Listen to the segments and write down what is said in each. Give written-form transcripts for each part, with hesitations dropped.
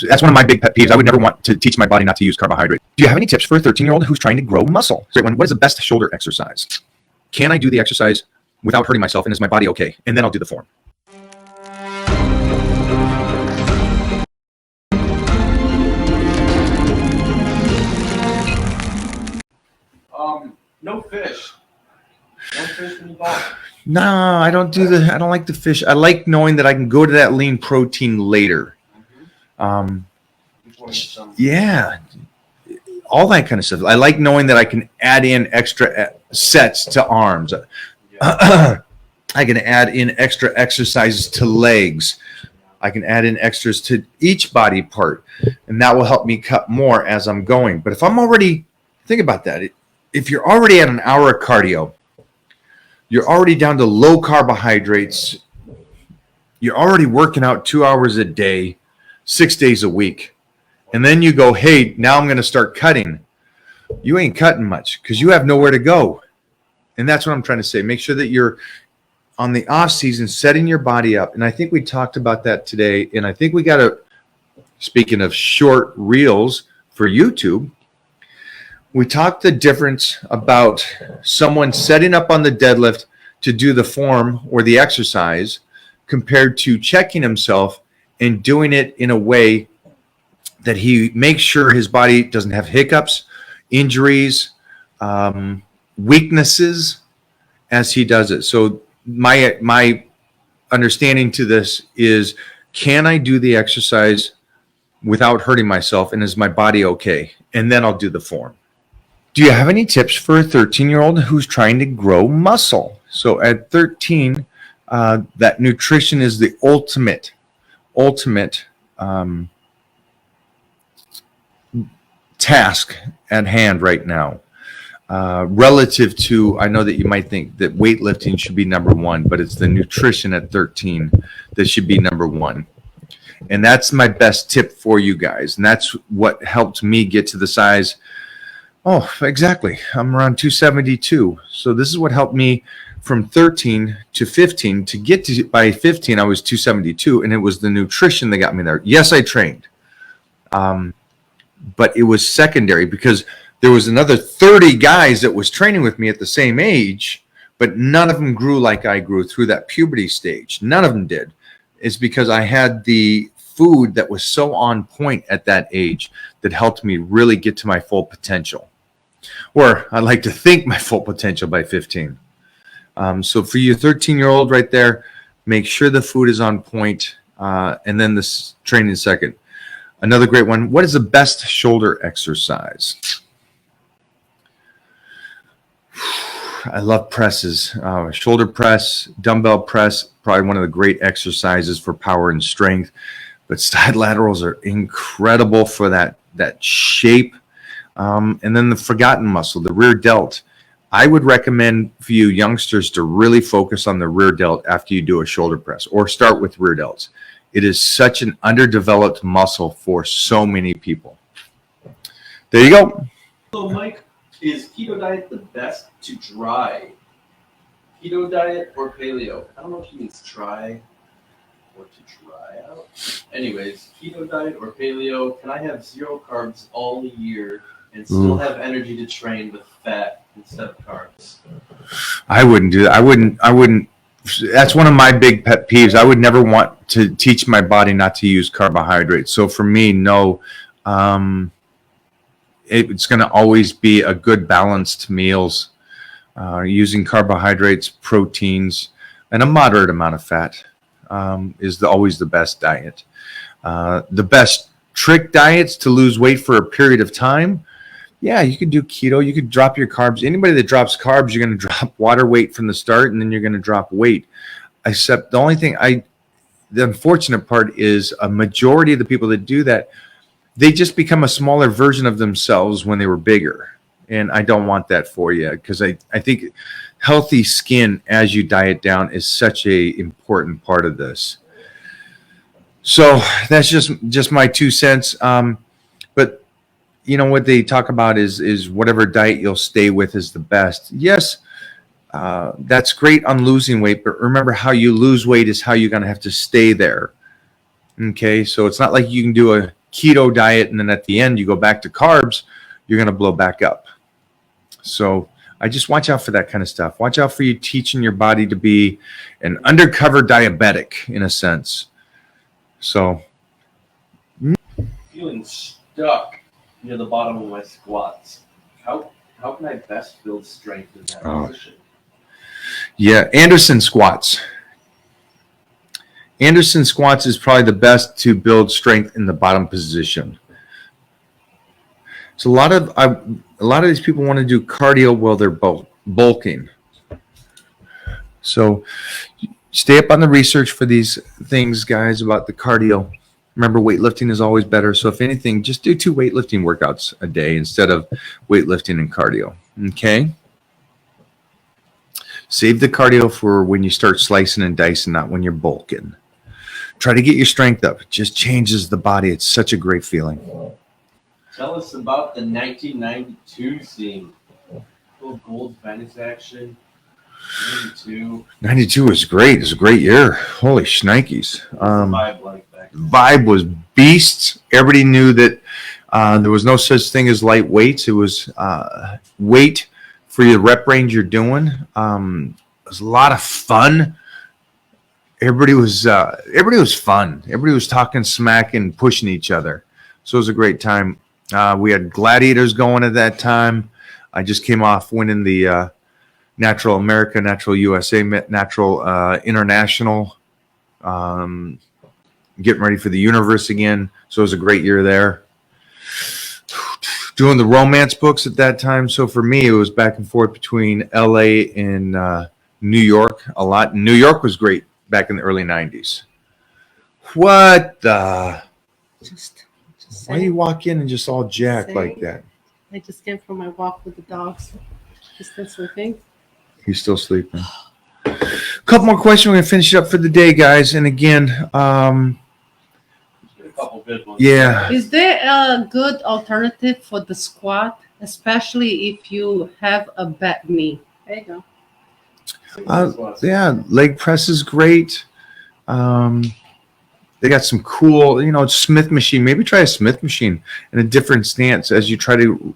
That's one of my big pet peeves. I would never want to teach my body not to use carbohydrates. Do you have any tips for a 13-year-old who's trying to grow muscle? Great one. What is the best shoulder exercise? Can I do the exercise without hurting myself, and is my body okay? And then I'll do the form. No fish. No fish involved. No, I don't like the fish. I like knowing that I can go to that lean protein later. Yeah, all that kind of stuff. I like knowing that I can add in extra sets to arms. I can add in extra exercises to legs. I can add in extras to each body part, and that will help me cut more as I'm going. But if I'm already, think about that. If you're already at an hour of cardio, you're already down to low carbohydrates, you're already working out 2 hours a day, 6 days a week, and then you go, hey, now I'm going to start cutting. You ain't cutting much because you have nowhere to go. And that's what I'm trying to say. Make sure that you're on the off season setting your body up. And I think we talked about that today. And I think we got to, speaking of short reels for YouTube, we talked the difference about someone setting up on the deadlift to do the form or the exercise compared to checking himself and doing it in a way that he makes sure his body doesn't have hiccups, injuries, weaknesses as he does it. So my understanding to this is, can I do the exercise without hurting myself, and is my body okay? And then I'll do the form. Do you have any tips for a 13-year-old who's trying to grow muscle? So at 13, that nutrition is the ultimate task at hand right now. Relative to, I know that you might think that weightlifting should be number one, but it's the nutrition at 13 that should be number one. And that's my best tip for you guys. And that's what helped me get to the size. Oh, exactly. I'm around 272. So this is what helped me from 13 to 15 to get to, by 15, I was 272, and it was the nutrition that got me there. Yes, I trained. But it was secondary because there was another 30 guys that was training with me at the same age, but none of them grew like I grew through that puberty stage. None of them did. It's because I had the food that was so on point at that age that helped me really get to my full potential. Or I like to think my full potential by 15. So for you 13-year-old right there, make sure the food is on point, and then this training second. Another great one. What is the best shoulder exercise? I love presses. Shoulder press, dumbbell press, probably one of the great exercises for power and strength. But side laterals are incredible for that shape. And then the forgotten muscle, the rear delt. I would recommend for you youngsters to really focus on the rear delt after you do a shoulder press, or start with rear delts. It is such an underdeveloped muscle for so many people. There you go. So, Mike, is keto diet the best to dry? Keto diet or paleo? I don't know if he means try or to try out. Anyways, keto diet or paleo, can I have 0 carbs all year and still have energy to train with fat instead of carbs? I wouldn't do that. I wouldn't. That's one of my big pet peeves. I would never want to teach my body not to use carbohydrates. So for me, no. It's going to always be a good balanced meals, using carbohydrates, proteins, and a moderate amount of fat is always the best diet. The best trick diets to lose weight for a period of time. Yeah, you could do keto. You could drop your carbs. Anybody that drops carbs, you're going to drop water weight from the start, and then you're going to drop weight. Except the only thing the unfortunate part is a majority of the people that do that, they just become a smaller version of themselves when they were bigger. And I don't want that for you, because I think healthy skin as you diet down is such a important part of this. So that's just my 2 cents. But you know what they talk about is whatever diet you'll stay with is the best. Yes, that's great on losing weight, but remember, how you lose weight is how you're going to have to stay there. Okay, so it's not like you can do a keto diet, and then at the end you go back to carbs, you're going to blow back up. So I just watch out for that kind of stuff. Watch out for you teaching your body to be an undercover diabetic in a sense. So Feeling stuck near the bottom of my squats. How can I best build strength in that position? Yeah, Anderson squats. Anderson squats is probably the best to build strength in the bottom position. So a lot of these people want to do cardio while they're bulking. So stay up on the research for these things, guys, about the cardio. Remember, weightlifting is always better. So if anything, just do 2 weightlifting workouts a day instead of weightlifting and cardio. Okay? Save the cardio for when you start slicing and dicing, not when you're bulking. Try to get your strength up. It just changes the body. It's such a great feeling. Tell us about the 1992 scene. Little gold fantasy action. 92 was great. It was a great year. Holy shnikes. Vibe like back then? Vibe was beasts. Everybody knew that there was no such thing as light weights. It was weight for your rep range you're doing. It was a lot of fun. Everybody was fun. Everybody was talking smack and pushing each other. So it was a great time. We had gladiators going at that time. I just came off winning the Natural America, Natural USA, Natural International. Getting ready for the universe again. So it was a great year there. Doing the romance books at that time. So for me, it was back and forth between LA and New York a lot. New York was great back in the early 90s. What the? Just Why you walk in and just all jacked like that? I just came from my walk with the dogs. He's still sleeping. He's still sleeping. A couple more questions. We're going to finish it up for the day, guys. And again, A couple good ones. yeah. Is there a good alternative for the squat, especially if you have a bad knee? There you go. Yeah, leg press is great. They got some cool, Smith machine. Maybe try a Smith machine in a different stance as you try to.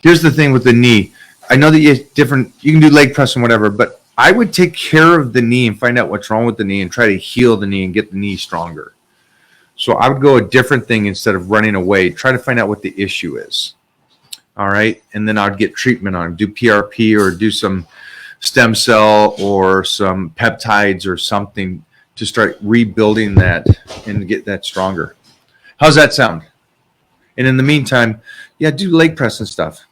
Here's the thing with the knee. I know that you can do leg press and whatever, but I would take care of the knee and find out what's wrong with the knee and try to heal the knee and get the knee stronger. So I would go a different thing instead of running away. Try to find out what the issue is. All right, and then I'd get treatment on it. Do PRP or do some stem cell or some peptides or something to start rebuilding that and get that stronger. How's that sound? And in the meantime, yeah, do leg press and stuff.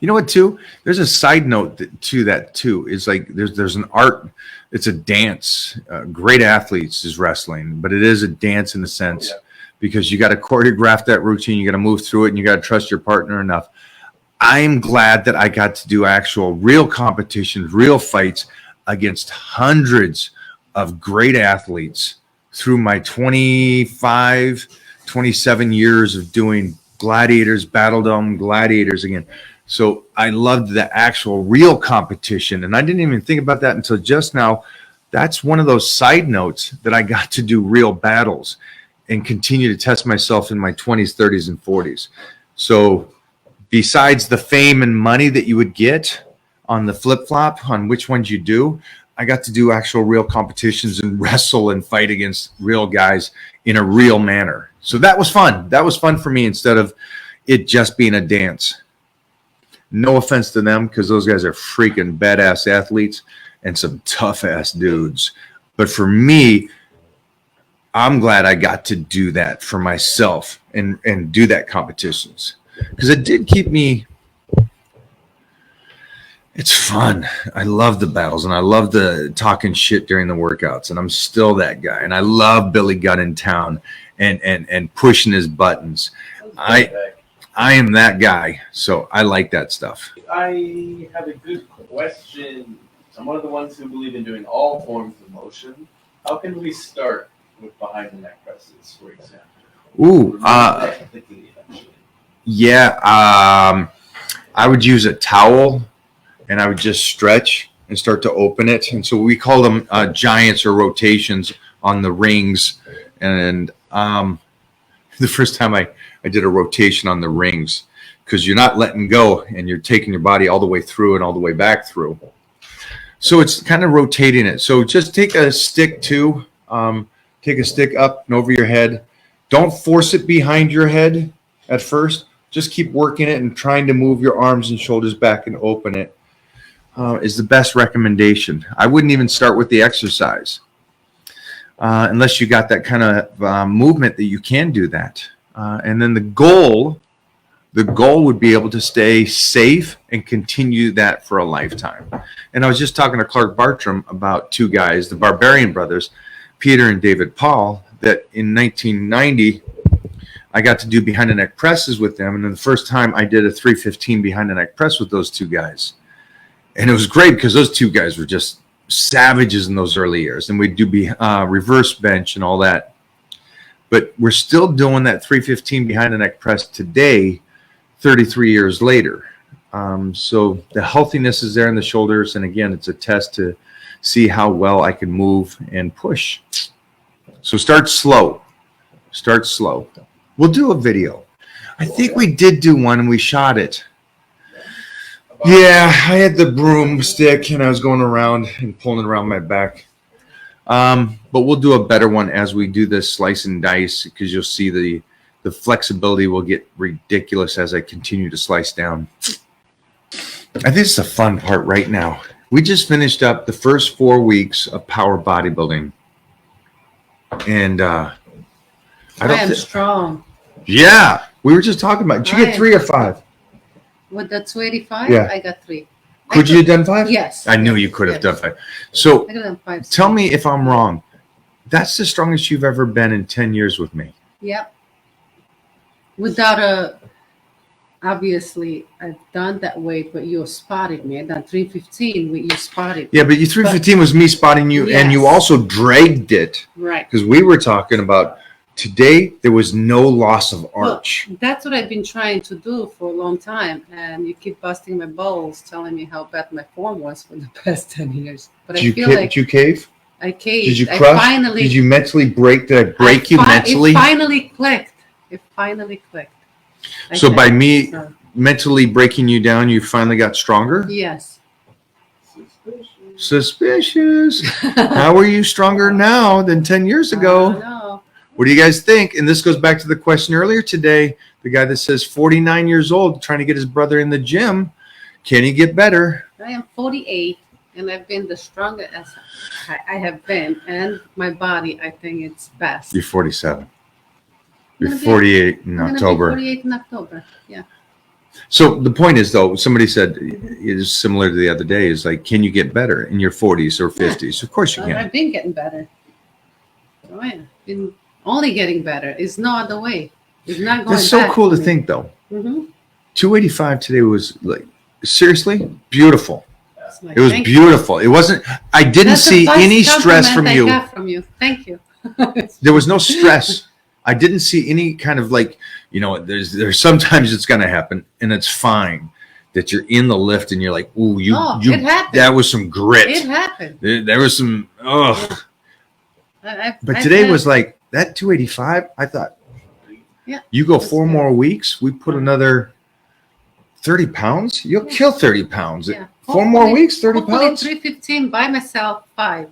You know what, too? There's a side note to that, too. It's like there's an art. It's a dance. Great athletes is wrestling, but it is a dance in a sense because you got to choreograph that routine. You got to move through it, and you got to trust your partner enough. I'm glad that I got to do actual real competitions, real fights against hundreds of great athletes through my 27 years of doing gladiators, Battle Dome, gladiators again. So I loved the actual real competition. And I didn't even think about that until just now. That's one of those side notes that I got to do real battles and continue to test myself in my 20s, 30s, and 40s. So besides the fame and money that you would get on the flip-flop on which ones you do, I got to do actual real competitions and wrestle and fight against real guys in a real manner. So that was fun. That was fun for me instead of it just being a dance. No offense to them because those guys are freaking badass athletes and some tough-ass dudes. But for me, I'm glad I got to do that for myself and do that competitions because it did keep me. It's fun. I love the battles and I love the talking shit during the workouts. And I'm still that guy. And I love Billy Gunn in town and pushing his buttons. I am that guy. So I like that stuff. I have a good question. I'm one of the ones who believe in doing all forms of motion. How can we start with behind the neck presses, for example? Ooh, yeah. I would use a towel and I would just stretch and start to open it. And so we call them giants or rotations on the rings. And the first time I did a rotation on the rings, because you're not letting go and you're taking your body all the way through and all the way back through. So it's kind of rotating it. So just take a stick too. Take a stick up and over your head. Don't force it behind your head at first. Just keep working it and trying to move your arms and shoulders back and open it is the best recommendation. I wouldn't even start with the exercise unless you got that kind of movement that you can do that. And then the goal would be able to stay safe and continue that for a lifetime. And I was just talking to Clark Bartram about two guys, the Barbarian brothers, Peter and David Paul, that in 1990, I got to do behind the neck presses with them. And then the first time I did a 315 behind the neck press with those two guys. And it was great because those two guys were just savages in those early years. And we'd do reverse bench and all that. But we're still doing that 315 behind the neck press today, 33 years later. So the healthiness is there in the shoulders. And again, it's a test to see how well I can move and push. So start slow. Start slow. We'll do a video. I think we did do one and we shot it. Yeah, I had the broomstick and I was going around and pulling it around my back. But we'll do a better one as we do this slice and dice, because you'll see the flexibility will get ridiculous as I continue to slice down. I think it's the fun part right now. We just finished up the first 4 weeks of power bodybuilding. And I am strong. Yeah, we were just talking about it. Did you get 3 or 5? With the 285, yeah. I got 3. Could you have done 5? Yes. I knew you could have done 5. So I could have done 5. Tell me if I'm wrong. That's the strongest you've ever been in 10 years with me. Yep. Without obviously, I've done that weight, but you spotted me. I done 315, you spotted me. Yeah, but you 315 was me spotting you, yes. And you also dragged it. Right. Because we were talking about today, there was no loss of arch. Well, that's what I've been trying to do for a long time. And you keep busting my balls, telling me how bad my form was for the past 10 years. But Did you cave? I caved. Did you crush? Did you mentally break? Did I break you mentally? It finally clicked. It finally clicked. So by me mentally breaking you down, you finally got stronger? Yes. Suspicious. How are you stronger now than 10 years ago? I know. What do you guys think? And this goes back to the question earlier today. The guy that says 49 years old, trying to get his brother in the gym. Can he get better? I am 48, and I've been the strongest I have been. And my body, I think it's best. You're 47. You're 48 in October. 48 in October, yeah. So the point is, though, somebody said it is similar to the other day, is like, can you get better in your 40s or 50s? Of course you can. I've been getting better. Oh, yeah. Been only getting better. It's no other way. It's not going That's so back cool to me. think, though. Mm-hmm. 285 today was, like, seriously, beautiful. Like, It was beautiful. It wasn't, I didn't That's see the best any stress from compliment you. I got from you. Thank you. There was no stress. I didn't see any kind of like, there's sometimes it's going to happen, and it's fine that you're in the lift and you're like, ooh, it happened. That was some grit. It happened. There was some, Yeah. But today was like that 285. I thought, yeah, you go 4 more weeks, we put another 30 pounds. You'll kill 30 pounds. Yeah. 4 more weeks, 30 pounds. 315 by myself, 5.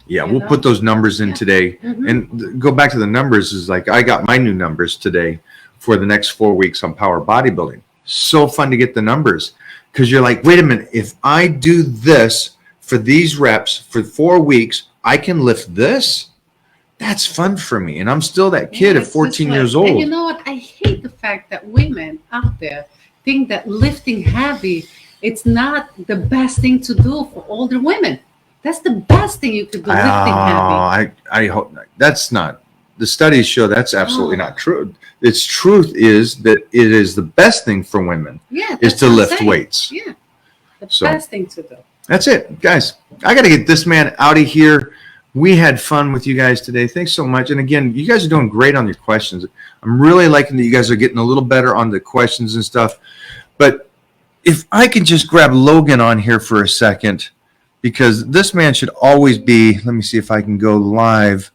Yeah, we'll put those numbers in today. Mm-hmm. And go back to the numbers is like, I got my new numbers today for the next 4 weeks on power bodybuilding. So fun to get the numbers, because you're like, wait a minute, if I do this for these reps for 4 weeks, I can lift this. That's fun for me. And I'm still that kid at 14 years old. And you know what? I hate the fact that women out there think that lifting heavy, it's not the best thing to do for older women. That's the best thing you could do, lifting heavy. I hope not. That's not. The studies show that's absolutely not true. Its truth is that it is the best thing for women is to lift weights. Yeah, the best thing to do. That's it, guys. I got to get this man out of here. We had fun with you guys today. Thanks so much. And again, you guys are doing great on your questions. I'm really liking that you guys are getting a little better on the questions and stuff. But if I can just grab Logan on here for a second, because this man should always be, let me see if I can go live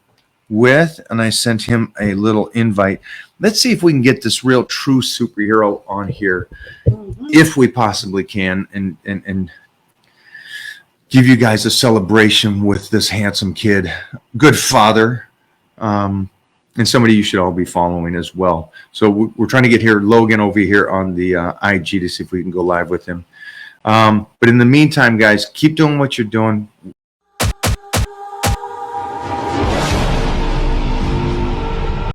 with, and I sent him a little invite. Let's see if we can get this real true superhero on here, if we possibly can, and give you guys a celebration with this handsome kid, good father, and somebody you should all be following as well. So we're trying to get Logan over here on the IG to see if we can go live with him. But in the meantime, guys, keep doing what you're doing.